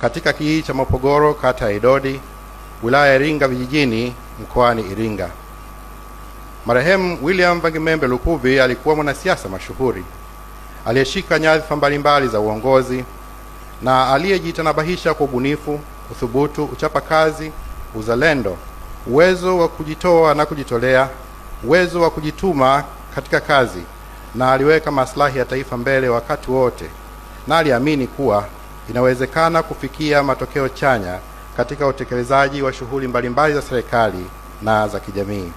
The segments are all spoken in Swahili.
katika kijiji cha Mapogoro, kata ya Idodi, wilaya ya Iringa vijijini, mkoani Iringa. Marehemu William Vangimembe Lukuvi alikuwa mwanasiasa mashuhuri aliyeshika nyadhifa mbalimbali za uongozi na aliyejitanabahisha kwa ubunifu, uthubutu, uchapakazi, uzalendo, uwezo wa kujitoa na kujitolea, uwezo wa kujituma katika kazi, na aliweka maslahi ya taifa mbele wakati wote, na aliamini kuwa inawezekana kufikia matokeo chanya katika utekelezaji wa shughuli mbalimbali za serikali na za kijamii.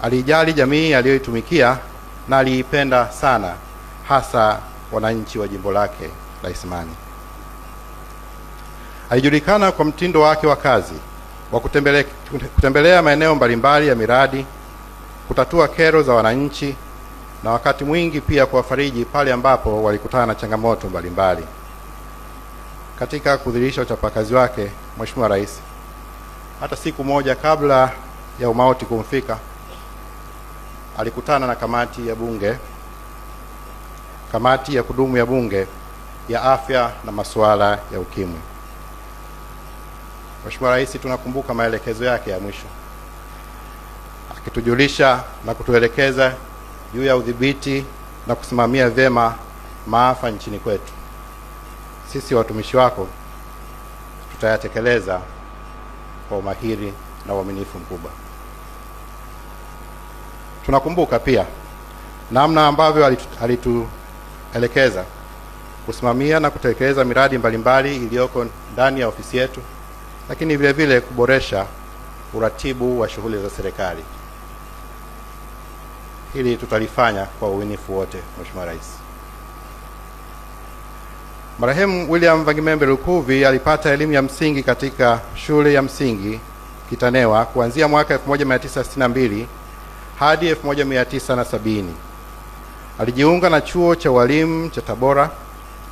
Alijali jamii aliyoitumikia na aliipenda sana, hasa wananchi wa jimbo lake la Isimani. Alijulikana kwa mtindo wake wa kazi wa kutembelea maeneo mbalimbali ya miradi, kutatua kero za wananchi, na wakati mwingi pia kuwafariji pale ambapo walikutana na changamoto mbalimbali. Katika kudhihirisha uchapakazi wake, Mheshimiwa Rais, hata siku moja kabla ya umauti kumfika, alikutana na kamati ya Bunge, kamati ya kudumu ya Bunge ya afya na masuala ya ukimwi. Mheshimiwa Rais, tunakumbuka maelekezo yake ya mwisho, akitujulisha na kutuelekeza juu ya udhibiti na kusimamia vyema maafa nchini kwetu. Sisi watumishi wako tutayatekeleza kwa umahiri na uaminifu mkubwa. Tunakumbuka pia namna ambavyo alituelekeza kusimamia na kutekeleza miradi mbalimbali iliyoko ndani ya ofisi yetu, lakini vile vile kuboresha uratibu wa shughuli za serikali. Hili tutalifanya kwa uaminifu wote, Mheshimiwa Rais. Marehemu William Vangimembe Lukuvi alipata elimu ya msingi katika shule ya msingi Kitanewa kuanzia mwaka 1962 hadi 1970. Alijiunga na chuo cha walimu cha Tabora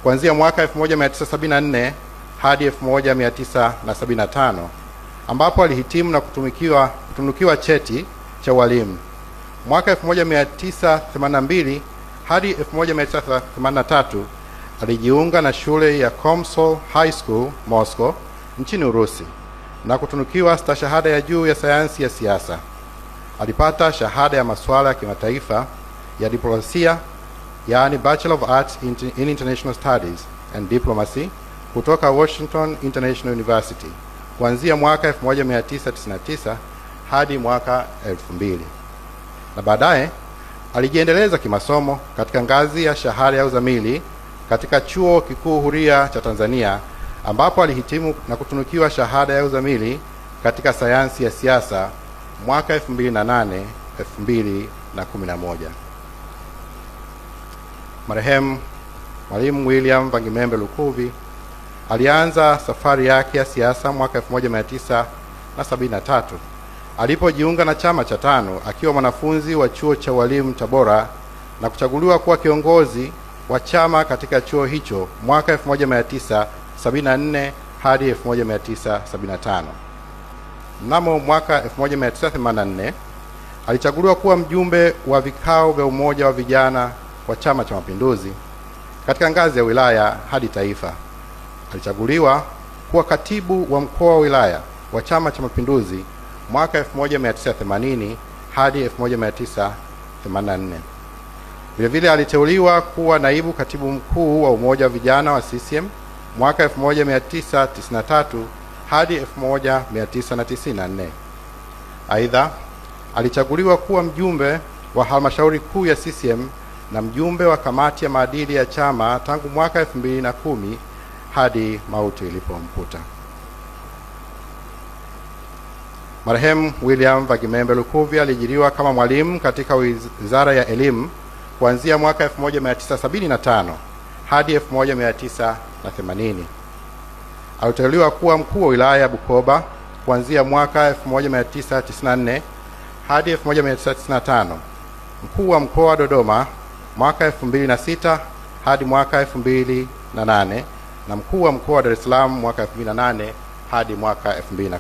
kuanzia mwaka 1974 hadi 1975, ambapo alihitimu na kutunukiwa cheti cha walimu. Mwaka 1982 hadi 1983 alijiunga na shule ya Komsomol High School Moscow nchini Urusi na kutunukiwa stashahada ya juu ya sayansi ya siasa. Alipata shahada ya masuala ya kimataifa ya diplomasia, yaani Bachelor of Arts in International Studies and Diplomacy kutoka Washington International University kuanzia mwaka 1999 hadi mwaka 2000. Na baadaye alijiendeleza kimasomo katika ngazi ya shahada ya uzamili katika Chuo Kikuu Huria cha Tanzania, ambapo alihitimu na kutunukiwa shahada ya uzamili katika sayansi ya siasa mwaka 2008 2011. Marehemu Mwalimu William Vangimembe Lukuvi alianza safari yake ya siasa mwaka 1973 alipojiunga na chama cha TANU akiwa mwanafunzi wa chuo cha walimu Tabora na kuchaguliwa kuwa kiongozi wa chama katika chuo hicho mwaka 1974 hadi 1975. Mnamo mwaka 1984 alichaguliwa kuwa mjumbe wa vikao vya umoja wa vijana wa Chama cha Mapinduzi katika ngazi ya wilaya hadi taifa. Alichaguliwa kuwa katibu wa mkoa wa wilaya wa Chama cha Mapinduzi mwaka 1980 hadi 1984. Vile vile aliteuliwa kuwa naibu katibu mkuu wa umoja wa vijana wa CCM mwaka 1993 hadi 1994. Aidha, alichaguliwa kuwa mjumbe wa halmashauri kuu ya CCM na mjumbe wa kamati ya maadili ya chama tangu mwaka 2010 hadi mauti ilipomkuta. Marehemu William Vangimembe Lukuvi aliajiriwa kama mwalimu katika Wizara ya Elimu kuanzia mwaka 1975 hadi 1980. Aliteuliwa kuwa mkuu wa wilaya ya Bukoba kuanzia mwaka 1994 hadi 1995, mkuu wa mkoa wa Dodoma mwaka 2006 hadi mwaka 2008, na mkuu wa mkoa wa Dar es Salaam mwaka 2008 hadi mwaka 2010.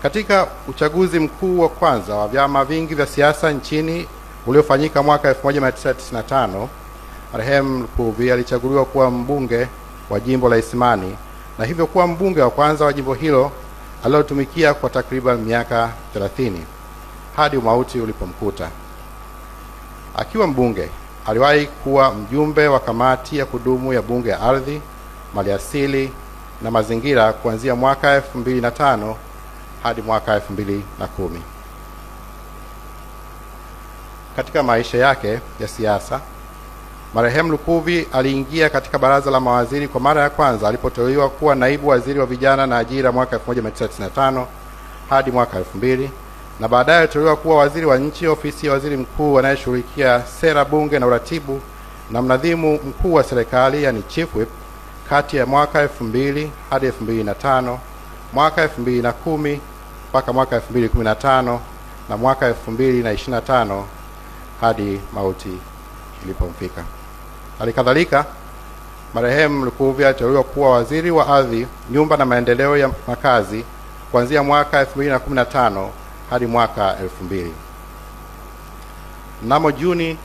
Katika uchaguzi mkuu wa kwanza wa vyama vingi vya siasa nchini uliofanyika mwaka 1995, marehemu Lukuvi alichaguliwa kuwa mbunge wa jimbo la Isimani na hivyo kuwa mbunge wa kwanza wa jimbo hilo alilotumikia kwa takriban miaka 30 hadi umauti ulipomkuta. Akiwa mbunge, aliwahi kuwa mjumbe wa kamati ya kudumu ya bunge ya ardhi, maliasili na mazingira kuanzia mwaka 2005 hadi mwaka 2010. Katika maisha yake ya siasa, marehemu Lukuvi aliingia katika baraza la mawaziri kwa mara ya kwanza alipoteuliwa kuwa naibu waziri wa vijana na ajira mwaka 1995 hadi mwaka 2000, na baadaye aliteuliwa kuwa waziri wa nchi, ofisi ya waziri mkuu anayeshughulikia sera, bunge na uratibu, na mnadhimu mkuu wa serikali, yani chief whip, kati ya mwaka 2000 hadi 2005, mwaka 2010 mpaka mwaka 2015 na mwaka 2025 hadi mauti ilipomfika. Halikadhalika, marehemu Lukuvi aliteuliwa kuwa waziri wa ardhi, nyumba na maendeleo ya makazi kuanzia mwaka 2015 hadi mwaka 2000. Mnamo Juni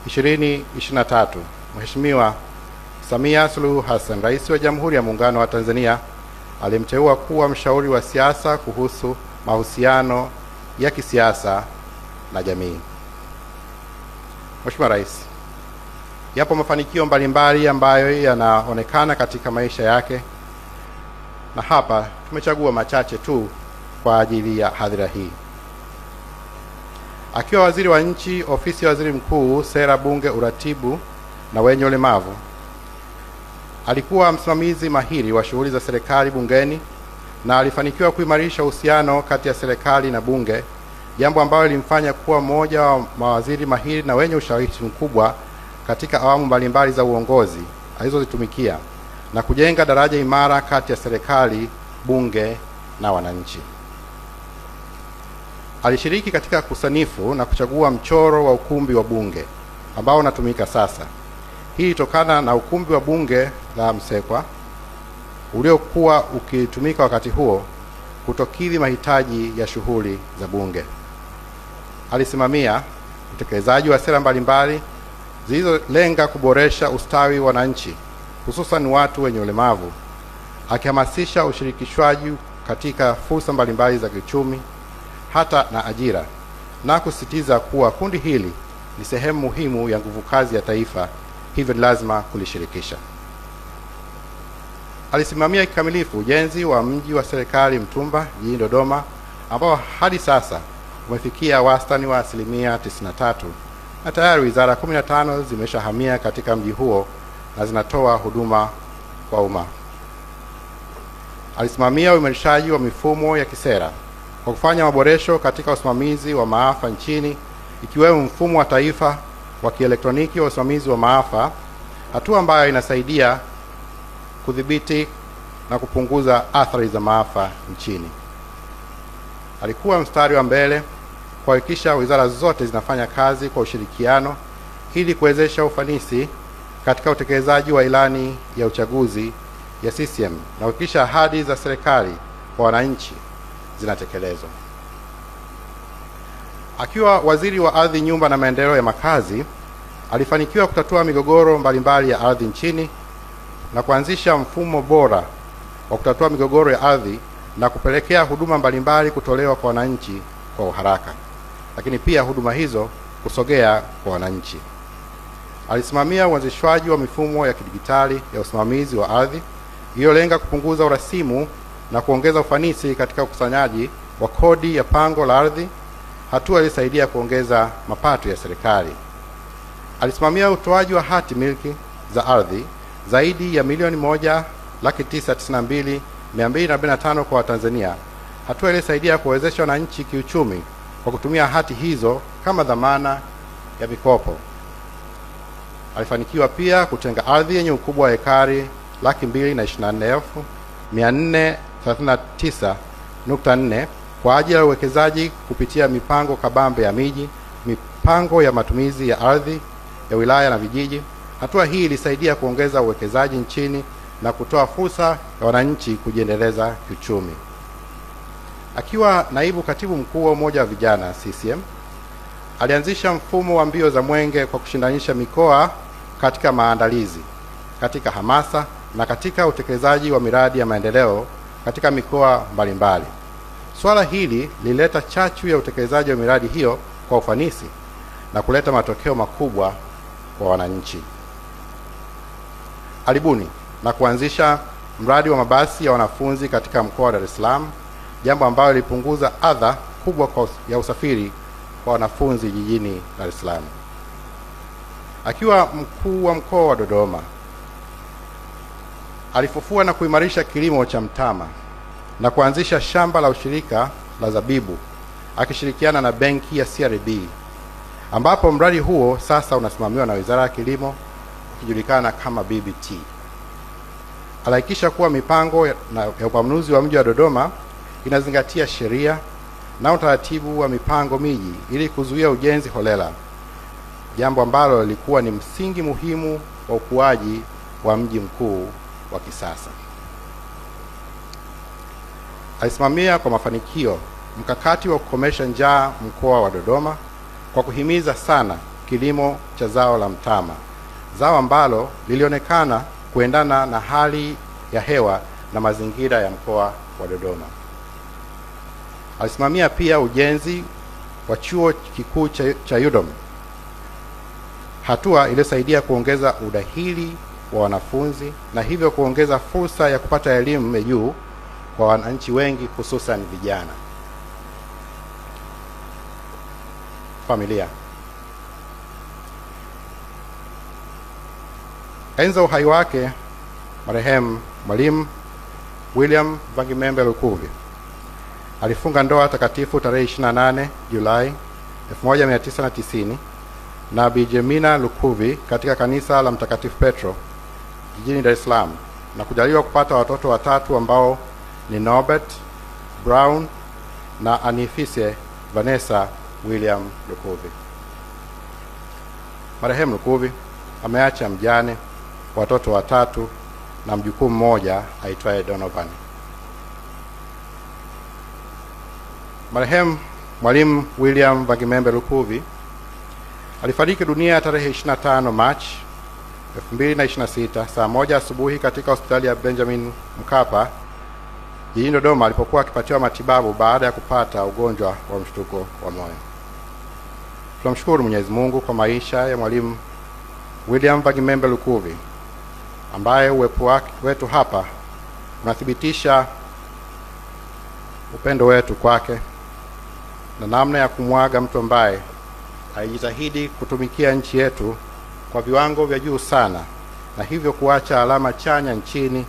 2023, Mheshimiwa Samia Suluhu Hassan, Rais wa Jamhuri ya Muungano wa Tanzania, alimteua kuwa mshauri wa siasa kuhusu mahusiano ya kisiasa na jamii. Mheshimiwa Rais, yapo mafanikio mbalimbali ambayo yanaonekana katika maisha yake, na hapa tumechagua machache tu kwa ajili ya hadhira hii. Akiwa waziri wa nchi, ofisi ya waziri mkuu, sera, bunge, uratibu na wenye ulemavu, alikuwa msimamizi mahiri wa shughuli za serikali bungeni na alifanikiwa kuimarisha uhusiano kati ya serikali na bunge, jambo ambalo lilimfanya kuwa mmoja wa mawaziri mahiri na wenye ushawishi mkubwa katika awamu mbalimbali za uongozi alizozitumikia na kujenga daraja imara kati ya serikali, bunge na wananchi. Alishiriki katika kusanifu na kuchagua mchoro wa ukumbi wa bunge ambao unatumika sasa. Hii ilitokana na ukumbi wa bunge la Msekwa uliokuwa ukitumika wakati huo kutokidhi mahitaji ya shughuli za bunge. Alisimamia utekelezaji wa sera mbalimbali zilizolenga kuboresha ustawi wa wananchi, hususan watu wenye ulemavu, akihamasisha ushirikishwaji katika fursa mbalimbali za kiuchumi hata na ajira, na kusisitiza kuwa kundi hili ni sehemu muhimu ya nguvu kazi ya taifa, hivyo lazima kulishirikisha. Alisimamia kikamilifu ujenzi wa mji wa serikali Mtumba jijini Dodoma, ambao hadi sasa umefikia wastani wa 93%, na tayari wizara 15 zimeshahamia katika mji huo na zinatoa huduma kwa umma. Alisimamia uimarishaji wa mifumo ya kisera kwa kufanya maboresho katika usimamizi wa maafa nchini, ikiwemo mfumo wa taifa wa kielektroniki wa usimamizi wa maafa, hatua ambayo inasaidia kudhibiti na kupunguza athari za maafa nchini. Alikuwa mstari wa mbele kuhakikisha wizara zote zinafanya kazi kwa ushirikiano ili kuwezesha ufanisi katika utekelezaji wa ilani ya uchaguzi ya CCM na kuhakikisha ahadi za serikali kwa wananchi zinatekelezwa. Akiwa waziri wa ardhi, nyumba na maendeleo ya makazi, alifanikiwa kutatua migogoro mbalimbali ya ardhi nchini na kuanzisha mfumo bora wa kutatua migogoro ya ardhi na kupelekea huduma mbalimbali kutolewa kwa wananchi kwa uharaka, lakini pia huduma hizo kusogea kwa wananchi. Alisimamia uanzishwaji wa mifumo ya kidijitali ya usimamizi wa ardhi iliyolenga kupunguza urasimu na kuongeza ufanisi katika ukusanyaji wa kodi ya pango la ardhi, hatua ilisaidia kuongeza mapato ya serikali. Alisimamia utoaji wa hati miliki za ardhi zaidi ya milioni 1,992,245 kwa Watanzania, hatua ilisaidia kuwezesha wananchi kiuchumi kwa kutumia hati hizo kama dhamana ya mikopo. Alifanikiwa pia kutenga ardhi yenye ukubwa wa ekari 224,439.4 kwa ajili ya uwekezaji kupitia mipango kabambe ya miji, mipango ya matumizi ya ardhi ya wilaya na vijiji. Hatua hii ilisaidia kuongeza uwekezaji nchini na kutoa fursa ya wananchi kujiendeleza kiuchumi. Akiwa naibu katibu mkuu wa Umoja wa Vijana CCM, alianzisha mfumo wa mbio za mwenge kwa kushindanisha mikoa katika maandalizi, katika hamasa na katika utekelezaji wa miradi ya maendeleo katika mikoa mbalimbali. Swala hili lilileta chachu ya utekelezaji wa miradi hiyo kwa ufanisi na kuleta matokeo makubwa kwa wananchi. Alibuni na kuanzisha mradi wa mabasi ya wanafunzi katika mkoa wa Dar es Salaam, jambo ambalo lilipunguza adha kubwa ya usafiri kwa wanafunzi jijini Dar es Salaam. Akiwa mkuu wa mkoa wa Dodoma, alifufua na kuimarisha kilimo cha mtama na kuanzisha shamba la ushirika la zabibu akishirikiana na benki ya CRB, ambapo mradi huo sasa unasimamiwa na Wizara ya Kilimo ukijulikana kama BBT. Alihakikisha kuwa mipango ya upanuzi wa mji wa Dodoma inazingatia sheria na utaratibu wa mipango miji ili kuzuia ujenzi holela, jambo ambalo lilikuwa ni msingi muhimu wa ukuaji wa mji mkuu wa kisasa. Alisimamia kwa mafanikio mkakati wa kukomesha njaa mkoa wa Dodoma kwa kuhimiza sana kilimo cha zao la mtama, zao ambalo lilionekana kuendana na hali ya hewa na mazingira ya mkoa wa Dodoma. Alisimamia pia ujenzi wa chuo kikuu cha UDOM, hatua iliyosaidia kuongeza udahili wa wanafunzi na hivyo kuongeza fursa ya kupata elimu ya juu kwa wananchi wengi, hususan vijana. Familia. Enzi za uhai wake, marehemu Mwalimu William Vangimembe Lukuvi alifunga ndoa takatifu tarehe 28 Julai 1990 na Bi Jemina Lukuvi katika kanisa la Mtakatifu Petro jijini Dar es Salaam na kujaliwa kupata watoto watatu ambao ni Norbert Brown na Anifise Vanessa William Lukuvi. Marehemu Lukuvi ameacha mjane, watoto watatu na mjukuu mmoja aitwaye Donovan. Marehemu Mwalimu William Vangimembe Lukuvi alifariki dunia tarehe 25 Machi 2026 saa 1 asubuhi katika hospitali ya Benjamin Mkapa jijini Dodoma alipokuwa akipatiwa matibabu baada ya kupata ugonjwa wa mshtuko wa moyo. Tunamshukuru Mwenyezi Mungu kwa maisha ya Mwalimu William Vangimembe Lukuvi, ambaye uwepo wetu hapa unathibitisha upendo wetu kwake na namna ya kumwaga mtu ambaye alijitahidi kutumikia nchi yetu kwa viwango vya juu sana na hivyo kuacha alama chanya nchini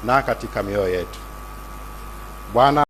na katika mioyo yetu. Bwana